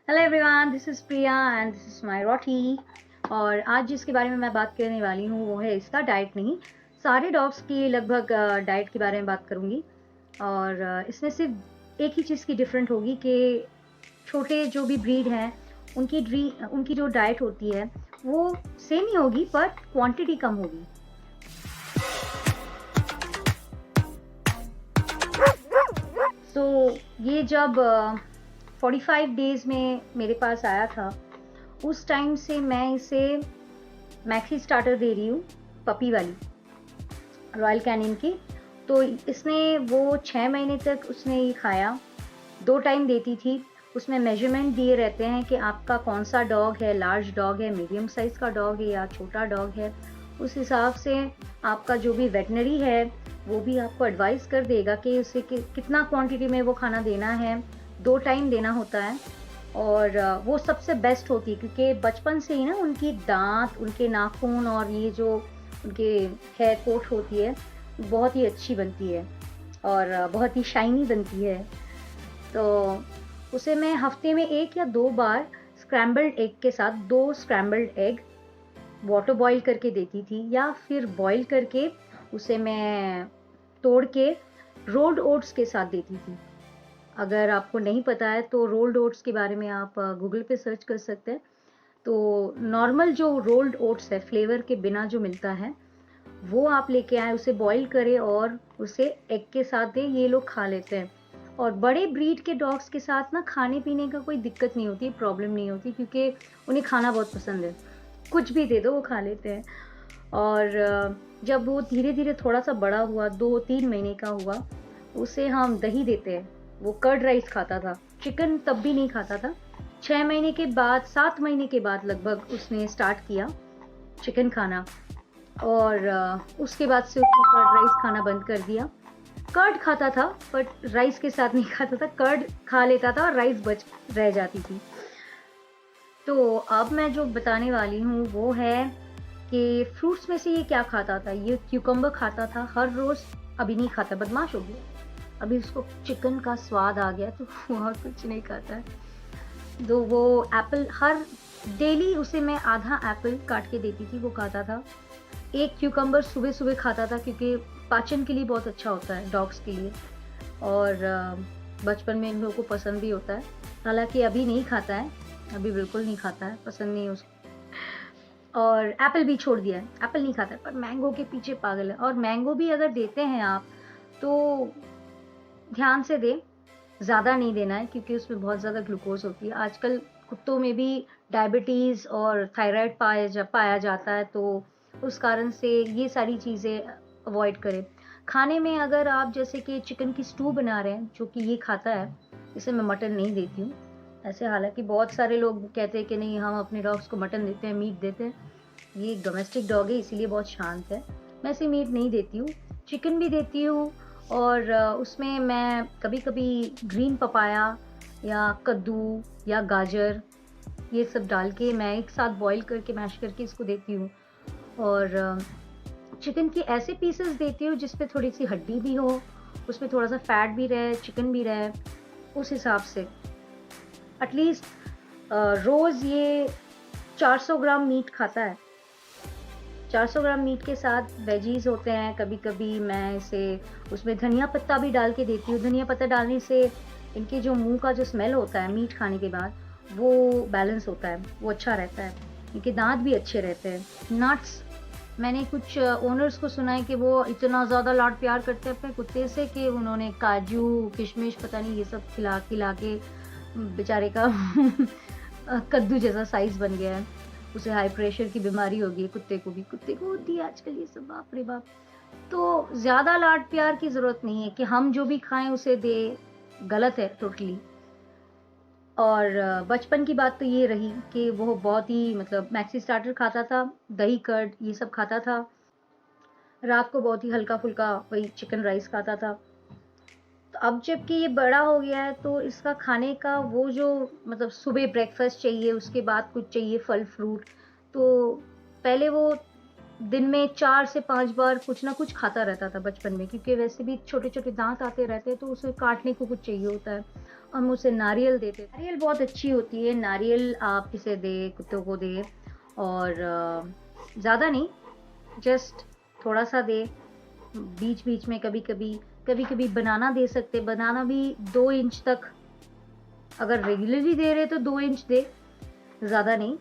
Hello everyone, this is Priya and this is my roti. और आज जिसके बारे में मैं बात करने वाली हूँ वो है इसका डाइट नहीं, सारे डॉग्स की लगभग डाइट के बारे में बात करूँगी। और इसमें सिर्फ एक ही चीज़ की डिफरेंट होगी कि छोटे जो भी ब्रीड हैं उनकी जो डाइट होती है वो सेम ही होगी, बट क्वांटिटी कम होगी। सो ये जब 45 डेज़ में मेरे पास आया था, उस टाइम से मैं इसे मैक्सी स्टार्टर दे रही हूँ, पपी वाली, रॉयल कैनिन की। तो इसने वो 6 महीने तक उसने ये खाया, 2 टाइम देती थी। उसमें मेजरमेंट दिए रहते हैं कि आपका कौन-सा डॉग है, लार्ज डॉग है, मीडियम साइज़ का डॉग है या छोटा डॉग है। उस हिसाब से आपका जो भी वेटनरी है, वो भी आपको एडवाइस कर देगा कि उसे कितना क्वांटिटी में वो खाना देना है, 2 टाइम देना होता है। और वो सबसे बेस्ट होती है क्योंकि बचपन से ही ना उनकी दाँत, उनके नाखून और ये जो उनके हेयर कोट होती है, बहुत ही अच्छी बनती है और बहुत ही शाइनी बनती है। तो उसे मैं हफ्ते में 1 या 2 बार स्क्रैम्बल्ड एग के साथ 2 स्क्रैम्बल्ड एग वाटर बॉयल करके देती थी, या फिर बॉयल करके उसे मैं तोड़ के रोल्ड ओट्स के साथ देती थी। अगर आपको नहीं पता है तो रोल्ड ओट्स के बारे में आप गूगल पे सर्च कर सकते हैं। तो नॉर्मल जो रोल्ड ओट्स है, फ्लेवर के बिना जो मिलता है, वो आप लेके आएँ, उसे बॉयल करें और उसे एग के साथ दें, ये लोग खा लेते हैं। और बड़े ब्रीड के डॉग्स के साथ ना खाने-पीने का कोई दिक्कत नहीं होती, प्रॉब्लम नहीं होती, क्योंकि उन्हें खाना बहुत पसंद है। कुछ भी दे दो वो खा लेते हैं। और जब वो धीरे-धीरे थोड़ा-सा बड़ा हुआ, 2-3 महीने का हुआ, उसे हम दही देते हैं। वो कर्ड राइस खाता था, चिकन तब भी नहीं खाता था। 6 महीने के बाद, 7 महीने के बाद लगभग उसने स्टार्ट किया चिकन खाना। और उसके बाद से उसने कर्ड राइस खाना बंद कर दिया। कर्ड खाता था बट राइस के साथ नहीं खाता था, कर्ड खा लेता था और राइस बच रह जाती थी। तो अब मैं जो बताने वाली हूँ वो है कि फ्रूट्स में से ये क्या खाता था। ये क्यूकम्बर खाता था हर रोज़, अभी नहीं खाता, बदमाश हो गया। अभी उसको चिकन का स्वाद आ गया तो वो और कुछ नहीं खाता है। तो वो एप्पल हर डेली उसे मैं आधा एप्पल काट के देती थी, वो खाता था। 1 क्यूकम्बर सुबह-सुबह खाता था क्योंकि पाचन के लिए बहुत अच्छा होता है डॉग्स के लिए। और बचपन में इन लोगों को पसंद भी होता है। हालाँकि अभी नहीं खाता है, अभी बिल्कुल नहीं खाता है, पसंद नहीं है उसको। और एप्पल भी छोड़ दिया है, एप्पल नहीं खाता है, पर मैंगो के पीछे पागल है। और मैंगो भी अगर देते हैं आप, तो ध्यान से दें, ज़्यादा नहीं देना है क्योंकि उसमें बहुत ज़्यादा ग्लूकोज़ होती है। आजकल कुत्तों में भी डायबिटीज़ और थायराइड पाया जाता है, तो उस कारण से ये सारी चीज़ें अवॉइड करें। खाने में अगर आप जैसे कि चिकन की स्टू बना रहे हैं, जो कि ये खाता है, इसे मैं मटन नहीं देती हूँ। ऐसे हालाँकि बहुत सारे लोग कहते हैं कि नहीं, हम अपने डॉग्स को मटन देते हैं, मीट देते हैं। ये एक डोमेस्टिक डॉग है इसीलिए बहुत शांत है। मैं इसे मीट नहीं देती हूँ, चिकन भी देती हूँ। और उसमें मैं कभी-कभी ग्रीन पपाया या कद्दू या गाजर, ये सब डाल के मैं एक साथ बॉयल करके मैश करके इसको देती हूँ। और चिकन के ऐसे पीसेस देती हूँ जिसपे थोड़ी-सी हड्डी भी हो, उसमें थोड़ा-सा फैट भी रहे, चिकन भी रहे, उस हिसाब से। एटलीस्ट रोज़ ये 400 ग्राम मीट खाता है। 400 ग्राम मीट के साथ वेजीज़ होते हैं, कभी-कभी मैं इसे उसमें धनिया पत्ता भी डाल के देती हूँ। धनिया पत्ता डालने से इनके जो मुँह का जो स्मेल होता है मीट खाने के बाद, वो बैलेंस होता है, वो अच्छा रहता है। इनके दाँत भी अच्छे रहते हैं। नट्स, मैंने कुछ ओनर्स को सुना है कि वो इतना ज़्यादा लाड प्यार करते हैं अपने कुत्ते से कि उन्होंने काजू, किशमिश, पता नहीं ये सब खिला-खिला के बेचारे का कद्दू जैसा साइज़ बन गया है। उसे हाई प्रेशर की बीमारी हो गई है, कुत्ते को भी। कुत्ते को होती है आजकल ये सब, बाप रे बाप! तो ज़्यादा लाड-प्यार की ज़रूरत नहीं है कि हम जो भी खाएँ उसे दें, गलत है टोटली। और बचपन की बात तो ये रही कि वो बहुत ही मतलब मैक्सी स्टार्टर खाता था, दही कर्ड ये सब खाता था। रात को बहुत ही हल्का-फुल्का वही चिकन राइस खाता था। तो अब जबकि ये बड़ा हो गया है तो इसका खाने का वो जो मतलब सुबह ब्रेकफ़ास्ट चाहिए, उसके बाद कुछ चाहिए फल-फ्रूट। तो पहले वो दिन में 4 से 5 बार कुछ ना कुछ खाता रहता था बचपन में, क्योंकि वैसे भी छोटे-छोटे दाँत आते रहते हैं तो उसे काटने को कुछ चाहिए होता है। हम उसे नारियल देते हैं। नारियल बहुत अच्छी होती है, नारियल आप इसे दे, कुत्तों को दे, और ज़्यादा नहीं, जस्ट थोड़ा सा दे। बीच बीच में कभी कभी बनाना दे सकते, बनाना भी 2 इंच तक, अगर रेगुलरली दे रहे तो 2 इंच दे, ज़्यादा नहीं।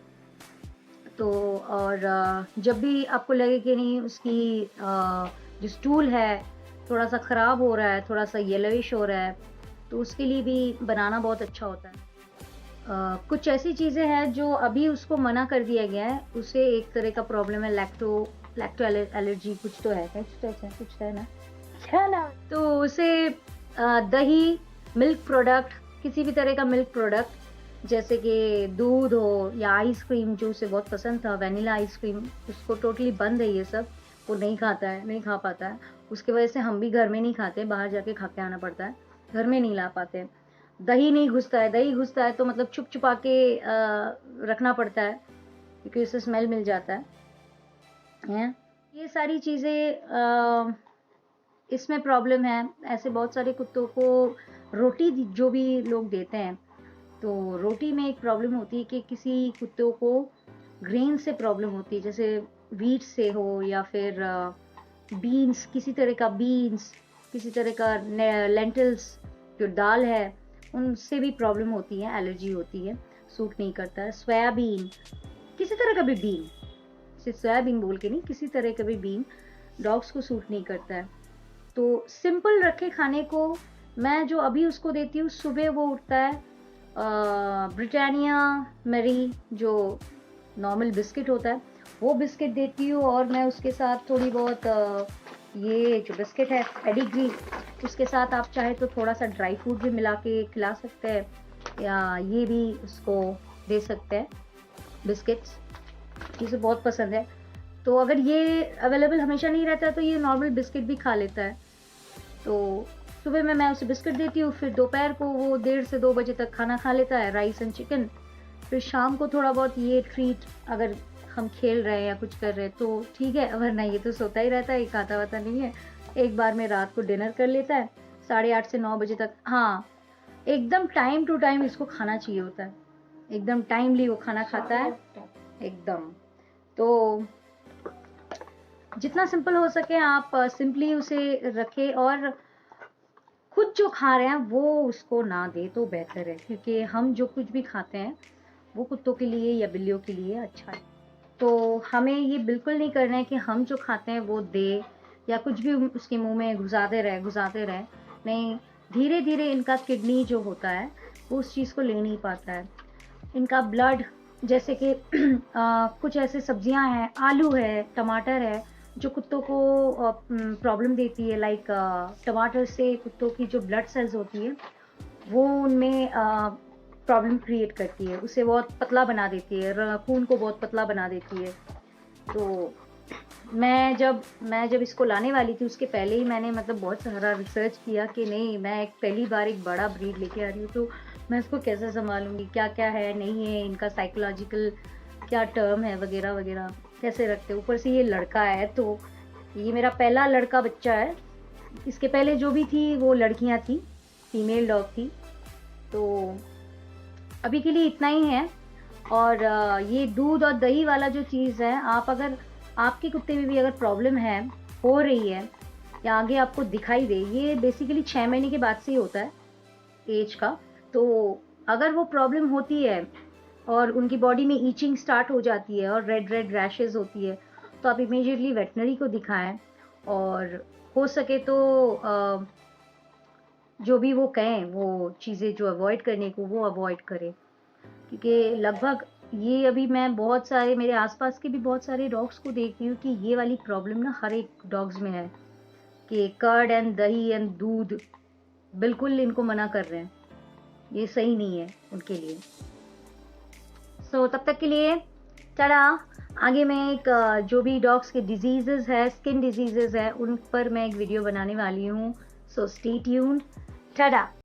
तो और जब भी आपको लगे कि नहीं उसकी जो स्टूल है थोड़ा सा ख़राब हो रहा है, थोड़ा सा येलोइश हो रहा है, तो उसके लिए भी बनाना बहुत अच्छा होता है। कुछ ऐसी चीज़ें हैं जो अभी उसको मना कर दिया गया है, उसे एक तरह का प्रॉब्लम है, लैक्टो एलर्जी कुछ तो है, कुछ है ना, क्या ना, तो उसे दही, मिल्क प्रोडक्ट, किसी भी तरह का मिल्क प्रोडक्ट जैसे कि दूध हो या आइसक्रीम, जो उसे बहुत पसंद था, वनीला आइसक्रीम, उसको टोटली बंद है ये सब, वो नहीं खाता है, नहीं खा पाता है। उसकी वजह से हम भी घर में नहीं खाते, बाहर जाके खा के आना पड़ता है, घर में नहीं ला पाते। दही नहीं घुसता है, दही घुसता है तो मतलब छुप छुपा के रखना पड़ता है, क्योंकि उससे स्मेल मिल जाता है। ये सारी चीज़ें इसमें प्रॉब्लम है। ऐसे बहुत सारे कुत्तों को रोटी जो भी लोग देते हैं, तो रोटी में एक प्रॉब्लम होती है कि किसी कुत्तों को ग्रेन से प्रॉब्लम होती है, जैसे व्हीट से हो या फिर बीन्स, किसी तरह का बीन्स, किसी तरह का लेंटिल्स, जो दाल है, उनसे भी प्रॉब्लम होती है, एलर्जी होती है, सूट नहीं करता है। सोयाबीन, किसी तरह का भी बीन, सिर्फ सोयाबीन बोल के नहीं, किसी तरह का भी बीन डॉग्स को सूट नहीं करता है। तो सिंपल रखे खाने को, मैं जो अभी उसको देती हूँ, सुबह वो उठता है ब्रिटानिया मैरी, जो नॉर्मल बिस्किट होता है, वो बिस्किट देती हूँ, और मैं उसके साथ थोड़ी बहुत ये जो बिस्किट है पेडिग्री, उसके साथ आप चाहे तो थोड़ा सा ड्राई फ्रूट भी मिला के खिला सकते हैं, या ये भी उसको दे सकते हैं बिस्किट्स, इसे बहुत पसंद है। तो अगर ये अवेलेबल हमेशा नहीं रहता तो ये नॉर्मल बिस्किट भी खा लेता है। तो सुबह में मैं उसे बिस्किट देती हूँ, फिर दोपहर को वो 1:30 से 2 बजे तक खाना खा लेता है, राइस एंड चिकन। फिर शाम को थोड़ा बहुत ये ट्रीट, अगर हम खेल रहे हैं या कुछ कर रहे हैं तो ठीक है, वरना ये तो सोता ही रहता है, खाता वाता नहीं है। एक बार में रात को डिनर कर लेता है 8:30 से 9 बजे तक। हाँ, एकदम टाइम टू टाइम इसको खाना चाहिए होता है, एकदम टाइमली वो खाना खाता है एकदम। तो जितना सिंपल हो सके आप सिंपली उसे रखें, और खुद जो खा रहे हैं वो उसको ना दे तो बेहतर है, क्योंकि हम जो कुछ भी खाते हैं वो कुत्तों के लिए या बिल्लियों के लिए अच्छा है। तो हमें ये बिल्कुल नहीं करना है कि हम जो खाते हैं वो दे, या कुछ भी उसके मुंह में घुसाते रहे। नहीं, धीरे धीरे इनका किडनी जो होता है वो उस चीज़ को ले नहीं पाता है। इनका ब्लड, जैसे कि कुछ ऐसे सब्जियां हैं, आलू है, टमाटर है, जो कुत्तों को प्रॉब्लम देती है। लाइक टमाटर से कुत्तों की जो ब्लड सेल्स होती है वो उनमें प्रॉब्लम क्रिएट करती है, उसे बहुत पतला बना देती है, खून को बहुत पतला बना देती है। तो मैं जब इसको लाने वाली थी उसके पहले ही मैंने मतलब बहुत सारा रिसर्च किया कि नहीं, मैं पहली बार एक बड़ा ब्रीड लेके आ रही हूँ, तो मैं इसको कैसे संभालूंगी, क्या क्या है नहीं है, इनका साइकोलॉजिकल क्या टर्म है वगैरह वगैरह, कैसे रखते। ऊपर से ये लड़का है, तो ये मेरा पहला लड़का बच्चा है। इसके पहले जो भी थी वो लड़कियां थी, फीमेल डॉग थी। तो अभी के लिए इतना ही है। और ये दूध और दही वाला जो चीज़ है, आप अगर आपके कुत्ते में भी अगर प्रॉब्लम है, हो रही है, या आगे आपको दिखाई दे, ये बेसिकली 6 महीने के बाद से ही होता है एज का। तो अगर वो प्रॉब्लम होती है और उनकी बॉडी में ईचिंग स्टार्ट हो जाती है और रेड रेड रैशेज होती है, तो आप इमीडिएटली वेटनरी को दिखाएं, और हो सके तो जो भी वो कहें, वो चीज़ें जो अवॉइड करने को वो अवॉइड करें। क्योंकि लगभग ये अभी मैं बहुत सारे मेरे आसपास के भी बहुत सारे डॉग्स को देख रही हूँ कि ये वाली प्रॉब्लम ना हर एक डॉग्स में है, कि कर्ड एंड दही एंड दूध बिल्कुल इनको मना कर रहे हैं, ये सही नहीं है उनके लिए। सो तब तक के लिए टाटा। आगे मैं एक जो भी डॉग्स के डिजीजेस है, स्किन डिजीजेस है, उन पर मैं एक वीडियो बनाने वाली हूँ। So stay tuned. टाटा।